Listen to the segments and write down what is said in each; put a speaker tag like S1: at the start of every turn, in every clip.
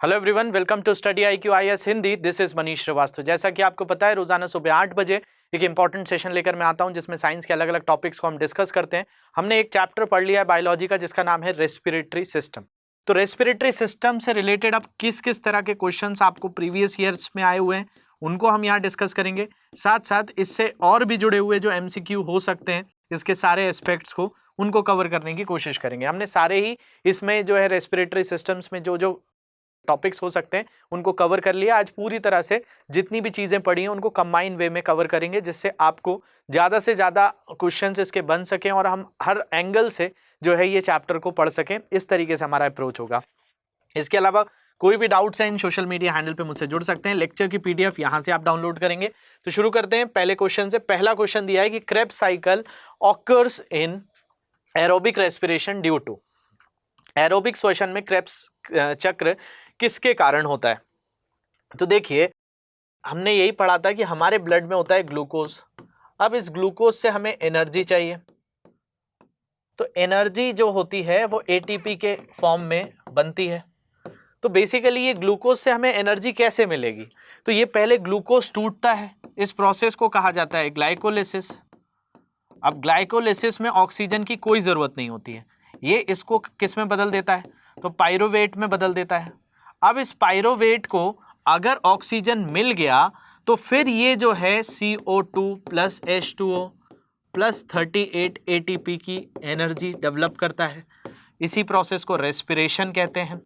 S1: Hello everyone, welcome to study IQ IAS Hindi. This is Manish Shrivastava. जैसा कि आपको पता है, रोजाना सुबह 8 बजे एक इंपॉर्टेंट सेशन लेकर मैं आता हूं जिसमें साइंस के अलग अलग टॉपिक्स को हम डिस्कस करते हैं। हमने एक चैप्टर पढ़ लिया है बायोलॉजी का जिसका नाम है रेस्पिरेटरी सिस्टम। तो रेस्पिरेटरी सिस्टम से रिलेटेड अब किस किस तरह के क्वेश्चंस आपको प्रीवियस ईयर्स में आए हुए हैं उनको हम यहाँ डिस्कस करेंगे। साथ साथ इससे और भी जुड़े हुए जो MCQ हो सकते हैं, इसके सारे एस्पेक्ट्स को उनको कवर करने की कोशिश करेंगे। हमने सारे ही इसमें जो है रेस्पिरेटरी सिस्टम्स में जो जो टॉपिक्स हो सकते हैं उनको कवर कर लिया। आज पूरी तरह से जितनी भी चीज़ें पढ़ी हैं उनको कंबाइन वे में कवर करेंगे, जिससे आपको ज़्यादा से ज़्यादा क्वेश्चंस इसके बन सकें और हम हर एंगल से जो है ये चैप्टर को पढ़ सकें। इस तरीके से हमारा अप्रोच होगा। इसके अलावा कोई भी डाउट्स हैं इन सोशल मीडिया हैंडल पे मुझसे जुड़ सकते हैं। लेक्चर की PDF यहाँ से आप डाउनलोड करेंगे। तो शुरू करते हैं पहले क्वेश्चन से। पहला क्वेश्चन दिया है कि Krebs cycle occurs in aerobic respiration due to. Aerobic श्वसन में क्रेब्स चक्र किसके कारण होता है? तो देखिए, हमने यही पढ़ा था कि हमारे ब्लड में होता है ग्लूकोज। अब इस ग्लूकोज से हमें एनर्जी चाहिए, तो एनर्जी जो होती है वो ATP के फॉर्म में बनती है। तो बेसिकली ये ग्लूकोज से हमें एनर्जी कैसे मिलेगी? तो ये पहले ग्लूकोज टूटता है, इस प्रोसेस को कहा जाता है ग्लाइकोलिसिस। अब ग्लाइकोलिसिस में ऑक्सीजन की कोई ज़रूरत नहीं होती है, ये इसको किस में बदल देता है? तो पायरुवेट में बदल देता है। अब इस पायरुवेट को अगर ऑक्सीजन मिल गया तो फिर ये जो है CO2 plus H2O plus 38 ATP की एनर्जी डेवलप करता है। इसी प्रोसेस को रेस्पिरेशन कहते हैं,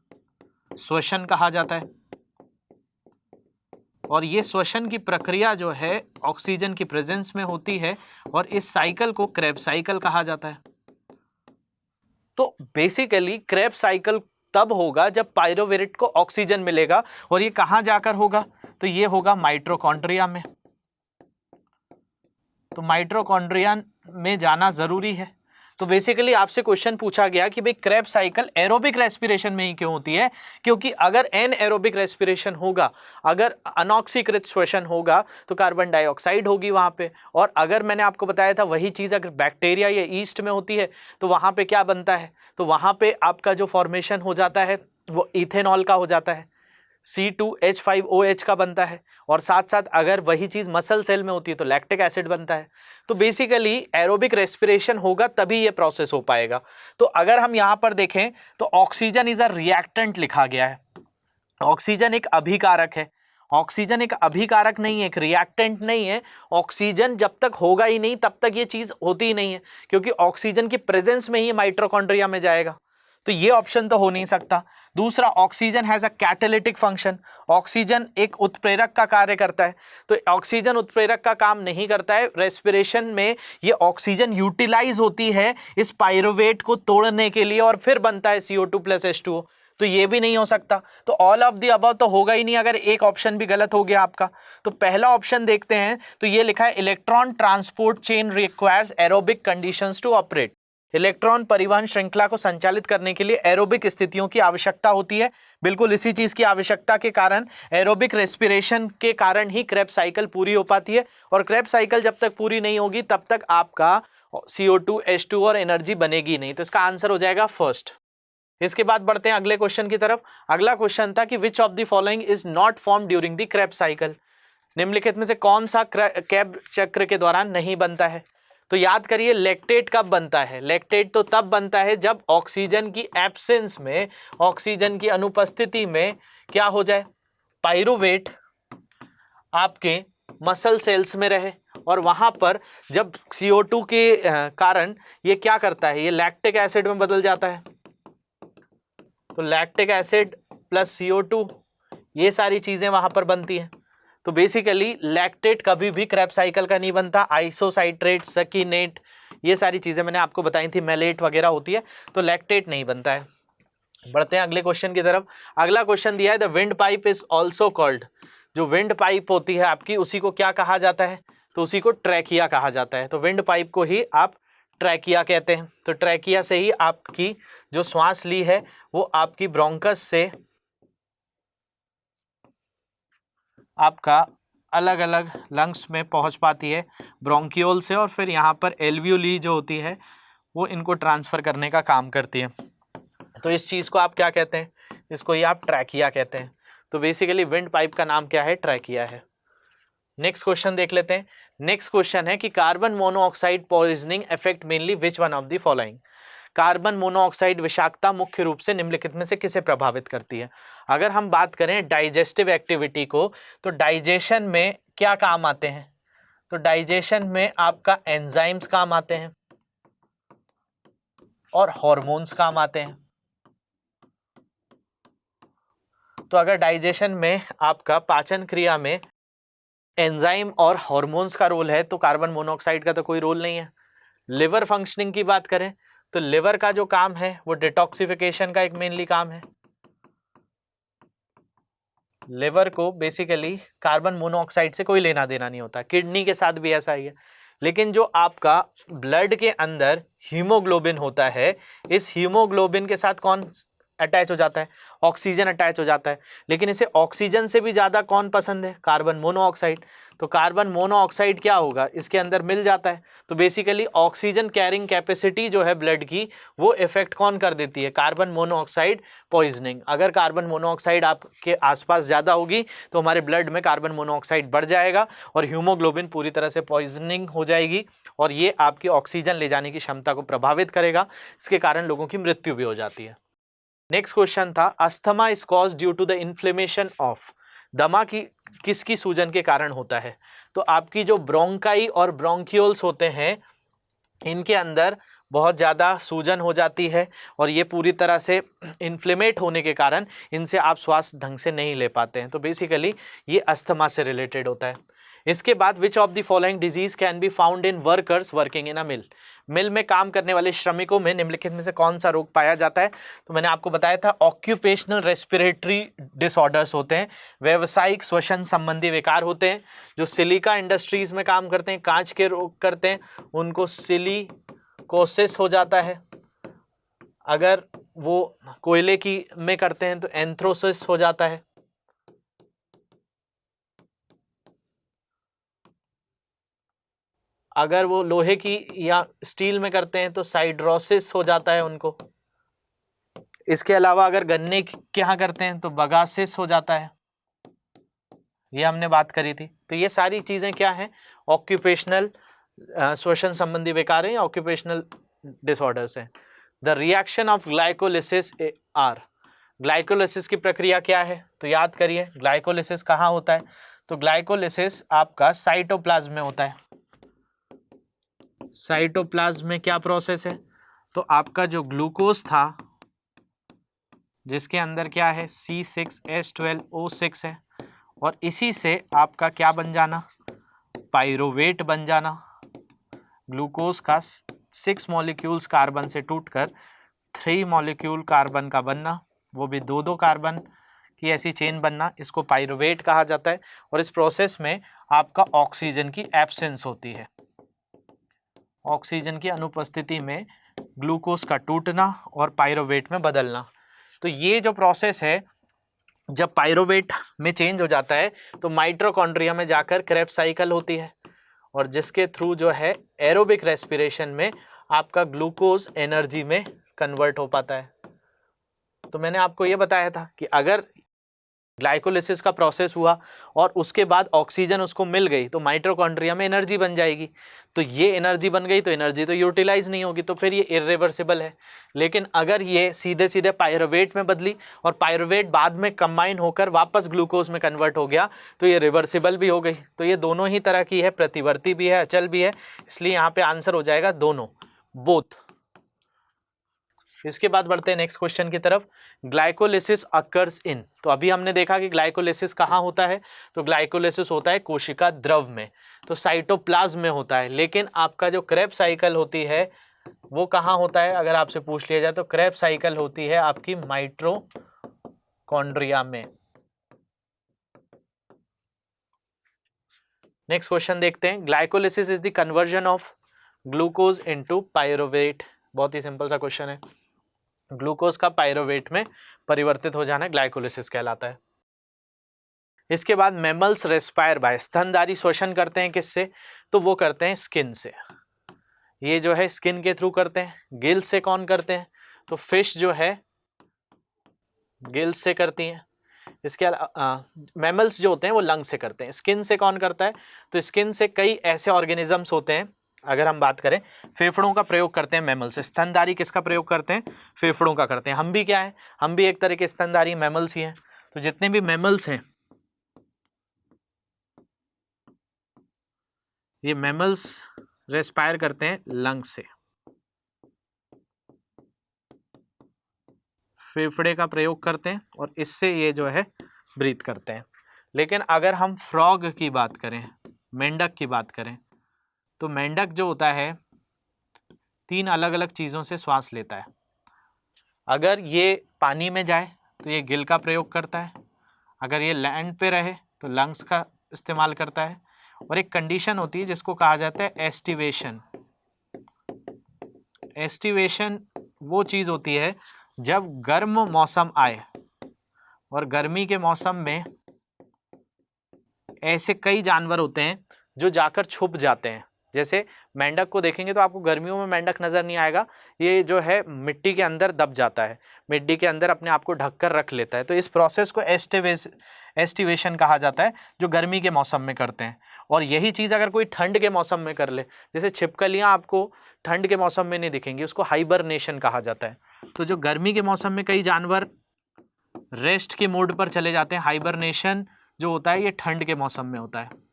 S1: श्वसन कहा जाता है। और ये श्वसन की प्रक्रिया जो है ऑक्सीजन की प्रेजेंस में होती है और इस साइकिल को क्रेब्स साइकिल कहा जाता है। तो बेसिकली क्रेब्स साइकिल तब होगा जब पायरुवेट को ऑक्सीजन मिलेगा। और ये कहाँ जाकर होगा? तो ये होगा माइटोकॉन्ड्रिया में। तो माइटोकॉन्ड्रिया में जाना जरूरी है। तो बेसिकली आपसे क्वेश्चन पूछा गया कि भाई क्रेब्स साइकिल एरोबिक रेस्पिरेशन में ही क्यों होती है? क्योंकि अगर एरोबिक रेस्पिरेशन होगा, अगर अनऑक्सीकृत श्वसन होगा तो कार्बन डाइऑक्साइड होगी वहाँ पे। और अगर मैंने आपको बताया था वही चीज़ अगर बैक्टीरिया या ईस्ट में होती है तो वहाँ पे क्या बनता है? तो वहाँ पे आपका जो फॉर्मेशन हो जाता है वो इथेनॉल का हो जाता है, C2H5OH का बनता है। और साथ साथ अगर वही चीज़ मसल सेल में होती है तो लैक्टिक एसिड बनता है। तो बेसिकली एरोबिक रेस्पिरेशन होगा तभी ये प्रोसेस हो पाएगा। तो अगर हम यहाँ पर देखें तो ऑक्सीजन इज अ रिएक्टेंट लिखा गया है। ऑक्सीजन एक अभिकारक है। ऑक्सीजन एक अभिकारक नहीं है, एक रिएक्टेंट नहीं है। ऑक्सीजन जब तक होगा ही नहीं तब तक ये चीज़ होती ही नहीं है, क्योंकि ऑक्सीजन की प्रेजेंस में ही माइटोकॉन्ड्रिया में जाएगा। तो ये ऑप्शन तो हो नहीं सकता। दूसरा, oxygen has a catalytic function. Oxygen एक उत्प्रेरक का कार्य करता है। तो ऑक्सीजन उत्प्रेरक का काम नहीं करता है। रेस्पिरेशन में ये ऑक्सीजन यूटिलाइज होती है इस पायरुवेट को तोड़ने के लिए और फिर बनता है CO2 प्लस H2O। तो ये भी नहीं हो सकता। तो ऑल ऑफ द अबव तो होगा ही नहीं अगर एक ऑप्शन भी गलत हो गया आपका। तो पहला ऑप्शन देखते हैं, तो ये लिखा है electron transport chain requires aerobic conditions to operate. Electron परिवहन श्रृंखला को संचालित करने के लिए एरोबिक स्थितियों की आवश्यकता होती है। बिल्कुल इसी चीज़ की आवश्यकता के कारण, एरोबिक रेस्पिरेशन के कारण ही क्रेब्स साइकिल पूरी हो पाती है। और क्रेब्स साइकिल जब तक पूरी नहीं होगी तब तक आपका CO2 H2 और एनर्जी बनेगी नहीं। तो इसका आंसर हो जाएगा फर्स्ट। इसके बाद बढ़ते हैं अगले क्वेश्चन की तरफ। अगला क्वेश्चन था कि विच of the following is not form during the Krebs cycle. निम्नलिखित में से कौन सा क्रेब चक्र के दौरान नहीं बनता है? तो याद करिए, लैक्टेट कब बनता है? लैक्टेट तो तब बनता है जब ऑक्सीजन की एब्सेंस में, ऑक्सीजन की अनुपस्थिति में क्या हो जाए? पायरुवेट आपके मसल सेल्स में रहे और वहाँ पर जब CO2 के कारण ये क्या करता है? ये लैक्टिक एसिड में बदल जाता है। तो लैक्टिक एसिड प्लस CO2 ये सारी चीज़ें वहाँ पर बनती हैं। तो बेसिकली लैक्टेट कभी भी क्रेब्स साइकिल का नहीं बनता। आइसोसाइट्रेट, सकीनेट, ये सारी चीज़ें मैंने आपको बताई थी, मेलेट वगैरह होती है, तो लैक्टेट नहीं बनता है। बढ़ते हैं अगले क्वेश्चन की तरफ। अगला क्वेश्चन दिया है the wind pipe is also called. जो विंड पाइप होती है आपकी, उसी को क्या कहा जाता है? तो उसी को ट्रैकिया कहा जाता है। तो विंड पाइप को ही आप ट्रैकिया कहते हैं। तो ट्रैकिया से ही आपकी जो श्वास ली है वो आपकी ब्रोंकस से आपका अलग अलग लंग्स में पहुंच पाती है, ब्रोंकियोल से, और फिर यहाँ पर एल्वियोली जो होती है वो इनको ट्रांसफ़र करने का काम करती है। तो इस चीज़ को आप क्या कहते हैं? इसको ही आप ट्रैकिया कहते हैं। तो बेसिकली विंड पाइप का नाम क्या है? ट्रैकिया है। नेक्स्ट क्वेश्चन देख लेते हैं। नेक्स्ट क्वेश्चन है कि carbon monoxide poisoning effect mainly which one of the following. Carbon monoxide विषाक्तता मुख्य रूप से निम्नलिखित में से किसे प्रभावित करती है? अगर हम बात करें डाइजेस्टिव एक्टिविटी को, तो डाइजेशन में क्या काम आते हैं? तो डाइजेशन में आपका एंजाइम्स काम आते हैं और हार्मोन्स काम आते हैं। तो अगर डाइजेशन में आपका पाचन क्रिया में एंजाइम और हार्मोन्स का रोल है तो कार्बन मोनोऑक्साइड का तो कोई रोल नहीं है। लिवर फंक्शनिंग की बात करें तो लिवर का जो काम है वो डिटॉक्सिफिकेशन का एक मेनली काम है। लिवर को बेसिकली कार्बन मोनोऑक्साइड से कोई लेना देना नहीं होता। किडनी के साथ भी ऐसा ही है। लेकिन जो आपका ब्लड के अंदर हीमोग्लोबिन होता है, इस हीमोग्लोबिन के साथ कौन अटैच हो जाता है? ऑक्सीजन अटैच हो जाता है। लेकिन इसे ऑक्सीजन से भी ज़्यादा कौन पसंद है? Carbon monoxide. तो कार्बन मोनोऑक्साइड क्या होगा? इसके अंदर मिल जाता है। तो बेसिकली ऑक्सीजन कैरिंग कैपेसिटी जो है ब्लड की, वो इफेक्ट कौन कर देती है? Carbon monoxide poisoning. अगर कार्बन मोनोऑक्साइड आपके आसपास ज़्यादा होगी तो हमारे ब्लड में कार्बन मोनोऑक्साइड बढ़ जाएगा और हीमोग्लोबिन पूरी तरह से पॉइजनिंग हो जाएगी और ये आपकी ऑक्सीजन ले जाने की क्षमता को प्रभावित करेगा। इसके कारण लोगों की मृत्यु भी हो जाती है। नेक्स्ट क्वेश्चन था asthma is cause due to the inflammation of. दमा की किसकी सूजन के कारण होता है? तो आपकी जो ब्रोंकाई और ब्रोंकियोल्स होते हैं, इनके अंदर बहुत ज़्यादा सूजन हो जाती है और ये पूरी तरह से इन्फ्लेमेट होने के कारण इनसे आप श्वास ढंग से नहीं ले पाते हैं। तो बेसिकली ये अस्थमा से रिलेटेड होता है। इसके बाद which of the following disease can be found in workers working in a mill. Mill में काम करने वाले श्रमिकों में निम्नलिखित में से कौन सा रोग पाया जाता है? तो मैंने आपको बताया था ऑक्यूपेशनल रेस्पिरेटरी डिसऑर्डर्स होते हैं, व्यावसायिक श्वसन संबंधी विकार होते हैं। जो सिलिका इंडस्ट्रीज में काम करते हैं, कांच के रोग करते हैं, उनको सिलिकोसिस हो जाता है। अगर वो कोयले की में करते हैं तो एंथ्रोसिस हो जाता है। अगर वो लोहे की या स्टील में करते हैं तो साइड्रोसिस हो जाता है उनको। इसके अलावा अगर गन्ने के यहाँ करते हैं तो बगासिस हो जाता है। ये हमने बात करी थी। तो ये सारी चीज़ें क्या हैं? ऑक्यूपेशनल श्वसन संबंधी विकार हैं, ऑक्यूपेशनल डिसऑर्डर्स हैं। The reaction of glycolysis are. Glycolysis की प्रक्रिया क्या है? तो याद करिए ग्लाइकोलिसिस कहाँ होता है? तो ग्लाइकोलिसिस आपका साइटोप्लाज्म में होता है। साइटोप्लाज्म में क्या प्रोसेस है? तो आपका जो ग्लूकोज था, जिसके अंदर क्या है C6H12O6 है, और इसी से आपका क्या बन जाना? पाइरोवेट बन जाना। ग्लूकोज का 6 मॉलिक्यूल्स कार्बन से टूटकर 3 मॉलिक्यूल कार्बन का बनना, वो भी 2-2 कार्बन की ऐसी चेन बनना, इसको पाइरोवेट कहा जाता है। और इस प्रोसेस में आपका ऑक्सीजन की एब्सेंस होती है। ऑक्सीजन की अनुपस्थिति में ग्लूकोज का टूटना और पाइरोवेट में बदलना। तो ये जो प्रोसेस है, जब पाइरोवेट में चेंज हो जाता है तो माइटोकॉन्ड्रिया में जाकर क्रेब्स साइकिल होती है और जिसके थ्रू जो है एरोबिक रेस्पिरेशन में आपका ग्लूकोज एनर्जी में कन्वर्ट हो पाता है। तो मैंने आपको ये बताया था कि अगर ग्लाइकोलिसिस का प्रोसेस हुआ और उसके बाद ऑक्सीजन उसको मिल गई तो माइटोकॉन्ड्रिया में एनर्जी बन जाएगी। तो ये एनर्जी बन गई तो एनर्जी तो यूटिलाइज नहीं होगी, तो फिर ये इर्रिवर्सिबल है। लेकिन अगर ये सीधे सीधे पाइरोवेट में बदली और पाइरोवेट बाद में कंबाइन होकर वापस ग्लूकोज में कन्वर्ट हो गया तो ये रिवर्सिबल भी हो गई। तो ये दोनों ही तरह की है, प्रतिवर्ती भी है, अचल भी है। इसलिए यहाँ पे आंसर हो जाएगा दोनों, बोथ। इसके बाद बढ़ते हैं नेक्स्ट क्वेश्चन की तरफ। Glycolysis occurs in. तो अभी हमने देखा कि ग्लाइकोलिसिस कहाँ होता है? तो ग्लाइकोलिसिस होता है कोशिका द्रव में, तो साइटोप्लाज्म में होता है। लेकिन आपका जो क्रेब्स साइकिल होती है वो कहाँ होता है? अगर आपसे पूछ लिया जाए तो क्रेब्स साइकिल होती है आपकी माइटोकॉन्ड्रिया में। नेक्स्ट क्वेश्चन देखते हैं। Glycolysis is the conversion of glucose into pyruvate. बहुत ही सिंपल सा क्वेश्चन है। ग्लूकोज का पाइरोवेट में परिवर्तित हो जाना ग्लाइकोलिसिस कहलाता है। इसके बाद मैमल्स रेस्पायर बाय। स्तनधारी श्वसन करते हैं किससे? तो वो करते हैं स्किन से। ये जो है स्किन के थ्रू करते हैं। गिल से कौन करते हैं? तो फिश जो है गिल्स से करती हैं। इसके अलावा मैमल्स जो होते हैं वो लंग से करते हैं। स्किन से कौन करता है? तो स्किन से कई ऐसे ऑर्गेनिजम्स होते हैं, अगर हम बात करें फेफड़ों का प्रयोग करते हैं मैमल्स। स्तनधारी किसका प्रयोग करते हैं? फेफड़ों का करते हैं। हम भी क्या है? हम भी एक तरह के स्तनधारी मैमल्स ही हैं। तो जितने भी मैमल्स हैं ये मैमल्स रेस्पायर करते हैं लंग से, फेफड़े का प्रयोग करते हैं और इससे ये जो है ब्रीथ करते हैं। लेकिन अगर हम फ्रॉग की बात करें, मेंढक की बात करें, तो मेंढक जो होता है 3 अलग अलग चीज़ों से श्वास लेता है। अगर ये पानी में जाए तो ये गिल का प्रयोग करता है, अगर ये लैंड पे रहे तो लंग्स का इस्तेमाल करता है, और एक कंडीशन होती है जिसको कहा जाता है एस्टिवेशन। एस्टिवेशन वो चीज़ होती है जब गर्म मौसम आए, और गर्मी के मौसम में ऐसे कई जानवर होते हैं जो जाकर छुप जाते हैं। जैसे मेंढक को देखेंगे तो आपको गर्मियों में मेंढक नज़र नहीं आएगा, ये जो है मिट्टी के अंदर दब जाता है, मिट्टी के अंदर अपने आप को ढककर रख लेता है। तो इस प्रोसेस को एस्टिवेशन कहा जाता है, जो गर्मी के मौसम में करते हैं। और यही चीज़ अगर कोई ठंड के मौसम में कर ले, जैसे छिपकलियाँ आपको ठंड के मौसम में नहीं दिखेंगी, उसको हाइबरनेशन कहा जाता है। तो जो गर्मी के मौसम में कई जानवर रेस्ट के मोड पर चले जाते हैं, हाइबरनेशन जो होता है ये ठंड के मौसम में होता है।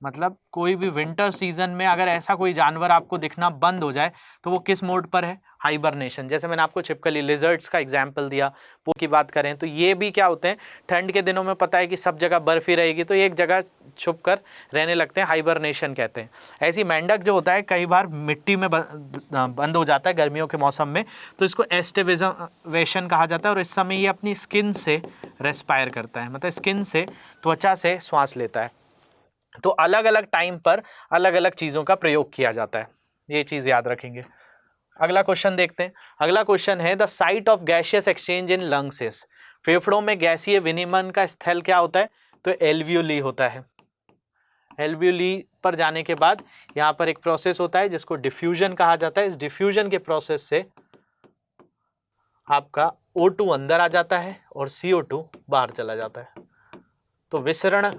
S1: मतलब कोई भी विंटर सीजन में अगर ऐसा कोई जानवर आपको दिखना बंद हो जाए तो वो किस मोड पर है? हाइबरनेशन। जैसे मैंने आपको छिपकली लिजर्ड्स का एग्जाम्पल दिया, वो की बात करें तो ये भी क्या होते हैं, ठंड के दिनों में पता है कि सब जगह बर्फ ही रहेगी तो ये एक जगह छुप कर रहने लगते हैं, हाइबरनेशन कहते हैं। ऐसी मेंढक जो होता है कई बार मिट्टी में बंद हो जाता है गर्मियों के मौसम में, तो इसको एस्टिवेशन कहा जाता है। और इस समय ये अपनी स्किन से रेस्पायर करता है, मतलब स्किन से, त्वचा से श्वास लेता है। तो अलग अलग टाइम पर अलग अलग चीज़ों का प्रयोग किया जाता है, ये चीज़ याद रखेंगे। अगला क्वेश्चन देखते हैं। अगला क्वेश्चन है the site of gaseous exchange in lungs is. फेफड़ों में गैसीय विनिमय का स्थल क्या होता है? तो एल्वियोली होता है। एल्वियोली पर जाने के बाद यहाँ पर एक प्रोसेस होता है जिसको डिफ्यूजन कहा जाता है। इस डिफ्यूजन के प्रोसेस से आपका O2 अंदर आ जाता है और CO2 बाहर चला जाता है। तो विसरण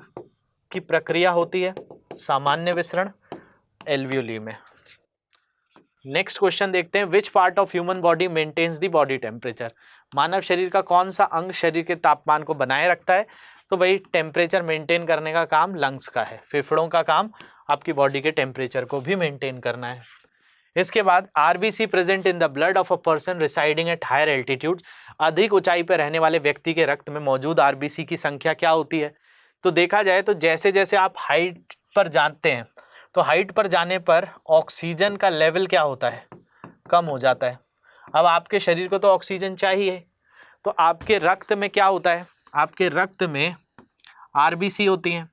S1: की प्रक्रिया होती है, सामान्य विसरण एल्वियोली में। नेक्स्ट क्वेश्चन देखते हैं। Which part of human body maintains the body temperature. मानव शरीर का कौन सा अंग शरीर के तापमान को बनाए रखता है? तो भाई टेम्परेचर मेंटेन करने का काम लंग्स का है। फेफड़ों का काम आपकी बॉडी के टेम्परेचर को भी मेंटेन करना है। इसके बाद RBC present in the blood of a person residing at higher altitude. अधिक ऊंचाई पर रहने वाले व्यक्ति के रक्त में मौजूद आरबीसी की संख्या क्या होती है? तो देखा जाए तो जैसे जैसे आप हाइट पर जाते हैं तो हाइट पर जाने पर ऑक्सीजन का लेवल क्या होता है? कम हो जाता है। अब आपके शरीर को तो ऑक्सीजन चाहिए, तो आपके रक्त में क्या होता है? आपके रक्त में आरबीसी होती हैं।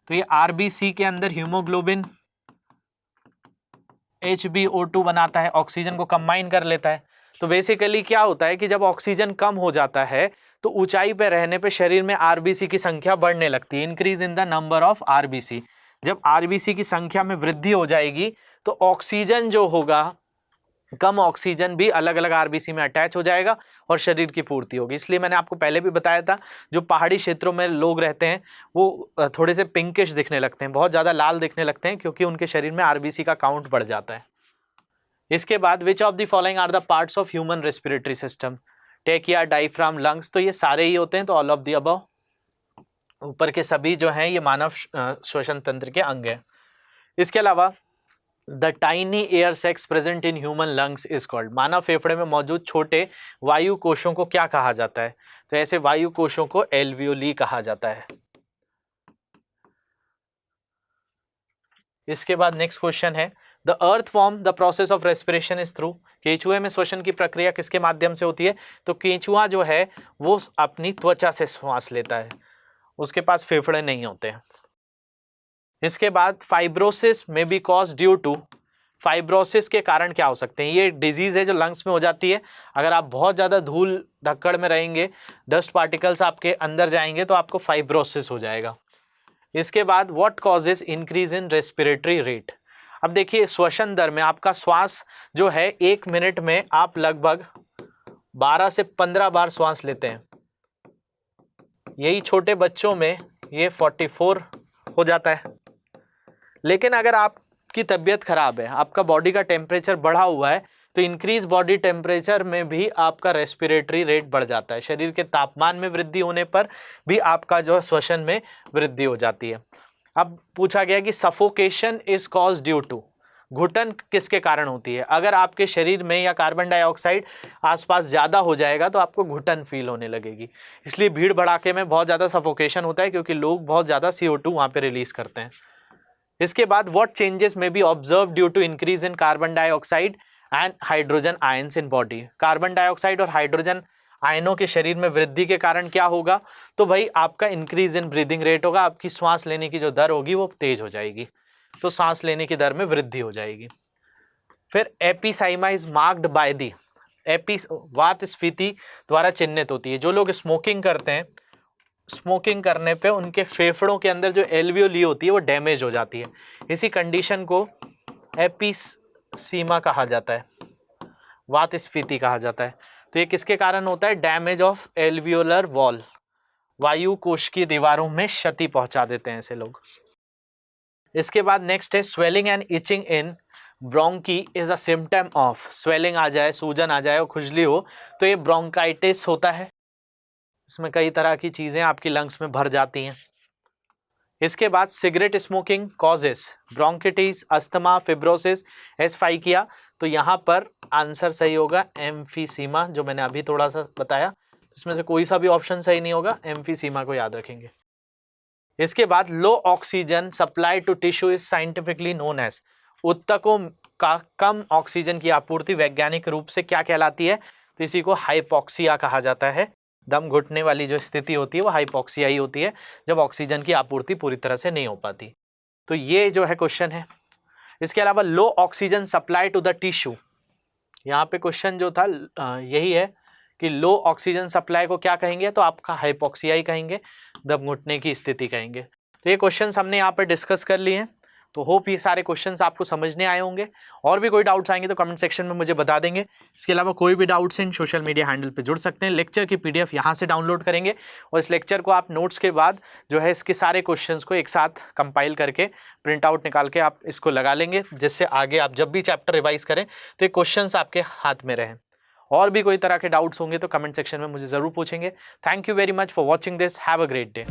S1: तो ये आरबीसी के अंदर हीमोग्लोबिन HbO2 बनाता है, ऑक्सीजन को कंबाइन कर लेता है। तो बेसिकली क्या होता है कि जब ऑक्सीजन कम हो जाता है तो ऊंचाई पर रहने पे शरीर में आरबीसी की संख्या बढ़ने लगती है। Increase in the number of RBC. जब आरबीसी की संख्या में वृद्धि हो जाएगी तो ऑक्सीजन जो होगा, कम ऑक्सीजन भी अलग अलग आरबीसी में अटैच हो जाएगा और शरीर की पूर्ति होगी। इसलिए मैंने आपको पहले भी बताया था, जो पहाड़ी क्षेत्रों में लोग रहते हैं वो थोड़े से पिंकिश दिखने लगते हैं, बहुत ज़्यादा लाल दिखने लगते हैं, क्योंकि उनके शरीर में आरबीसी का काउंट बढ़ जाता है। इसके बाद which of the following are the parts of human respiratory system. टेकिया, डायफ्राम, लंग्स, तो ये सारे ही होते हैं, तो ऑल ऑफ द अबव। ऊपर के सभी जो हैं ये मानव श्वसन तंत्र के अंग हैं। इसके अलावा the tiny air sacs present in human lungs is called. मानव फेफड़े में मौजूद छोटे वायु कोशों को क्या कहा जाता है? तो ऐसे वायु कोशों को एल्वियोली कहा जाता है। इसके बाद नेक्स्ट क्वेश्चन है the earth form the process of respiration is through. केंचुए में श्वसन की प्रक्रिया किसके माध्यम से होती है? तो केंचुआ जो है वो अपनी त्वचा से श्वास लेता है, उसके पास फेफड़े नहीं होते हैं। इसके बाद फाइब्रोसिस में be cause due to. Fibrosis के कारण क्या हो सकते हैं? ये डिजीज़ है जो लंग्स में हो जाती है। अगर आप बहुत ज़्यादा धूल धक्कड़ में रहेंगे, डस्ट पार्टिकल्स आपके अंदर जाएंगे तो आपको फाइब्रोसिस हो जाएगा। इसके बाद what causes increase in respiratory rate. अब देखिए श्वसन दर में आपका श्वास जो है 1 मिनट में आप लगभग 12 से 15 बार श्वास लेते हैं। यही छोटे बच्चों में ये 44 हो जाता है। लेकिन अगर आपकी तबीयत खराब है, आपका बॉडी का टेम्परेचर बढ़ा हुआ है, तो इंक्रीज बॉडी टेम्परेचर में भी आपका रेस्पिरेटरी रेट बढ़ जाता है। शरीर के तापमान में वृद्धि होने पर भी आपका जो श्वसन में वृद्धि हो जाती है। अब पूछा गया कि suffocation is cause due to, घुटन किसके कारण होती है। अगर आपके शरीर में या कार्बन डाइऑक्साइड आसपास ज़्यादा हो जाएगा तो आपको घुटन फील होने लगेगी। इसलिए भीड़ भड़ाके में बहुत ज़्यादा सफोकेशन होता है, क्योंकि लोग बहुत ज़्यादा CO2 वहाँ पे रिलीज करते हैं। इसके बाद what changes may be observe due to increase in carbon dioxide and hydrogen ions in body. Carbon dioxide और हाइड्रोजन आयनों के शरीर में वृद्धि के कारण क्या होगा, तो भाई आपका इंक्रीज इन ब्रीदिंग रेट होगा, आपकी सांस लेने की जो दर होगी वो तेज हो जाएगी, तो सांस लेने की दर में वृद्धि हो जाएगी। फिर एपिसाइमा इज मार्क्ड बाय दी, वात स्फीति द्वारा चिन्हित होती है। जो लोग स्मोकिंग करते हैं, स्मोकिंग करने पे उनके फेफड़ों के अंदर जो एल्वियोली होती है वो डैमेज हो जाती है। इसी कंडीशन को एपिसीमा कहा जाता है, वात स्फीति कहा जाता है। तो ये किसके कारण होता है, डैमेज ऑफ एल्वियोलर वॉल, वायु कोश की दीवारों में क्षति पहुंचा देते हैं ऐसे लोग। इसके बाद नेक्स्ट है swelling and itching in bronchi is a symptom of, swelling आ जाए, सूजन आ जाए और खुजली हो तो ये ब्रोंकाइटिस होता है। इसमें कई तरह की चीज़ें आपकी लंग्स में भर जाती हैं। इसके बाद cigarette smoking causes bronchitis, asthma, fibrosis, asphyxia. तो यहाँ पर आंसर सही होगा एम्फीसीमा, जो मैंने अभी थोड़ा सा बताया। इसमें से कोई सा भी ऑप्शन सही नहीं होगा, एम्फीसीमा को याद रखेंगे। इसके बाद low oxygen supply to tissue is scientifically known as, ऊतकों का कम ऑक्सीजन की आपूर्ति वैज्ञानिक रूप से क्या कहलाती है, तो इसी को हाइपोक्सिया कहा जाता है। दम घुटने वाली जो स्थिति होती है वो हाइपोक्सिया ही होती है, जब ऑक्सीजन की आपूर्ति पूरी तरह से नहीं हो पाती। तो ये जो है क्वेश्चन है। इसके अलावा low oxygen supply to the tissue, यहाँ पे क्वेश्चन जो था यही है कि लो ऑक्सीजन सप्लाई को क्या कहेंगे, तो आपका हाइपोक्सिया ही कहेंगे, दम घुटने की स्थिति कहेंगे। तो ये क्वेश्चंस हमने यहाँ पर डिस्कस कर लिए हैं। तो होप ये सारे क्वेश्चंस आपको समझने आए होंगे। और भी कोई डाउट्स आएंगे तो कमेंट सेक्शन में मुझे बता देंगे। इसके अलावा कोई भी doubts in social media handle पे जुड़ सकते हैं। लेक्चर की PDF यहाँ से डाउनलोड करेंगे और इस लेक्चर को आप नोट्स के बाद जो है इसके सारे क्वेश्चंस को एक साथ कंपाइल करके प्रिंट आउट निकाल के आप इसको लगा लेंगे, जिससे आगे आप जब भी चैप्टर रिवाइज करें तो ये क्वेश्चंस आपके हाथ में रहें। और भी कोई तरह के डाउट्स होंगे तो कमेंट सेक्शन में मुझे ज़रूर पूछेंगे। Thank you very much for watching this. Have a great day.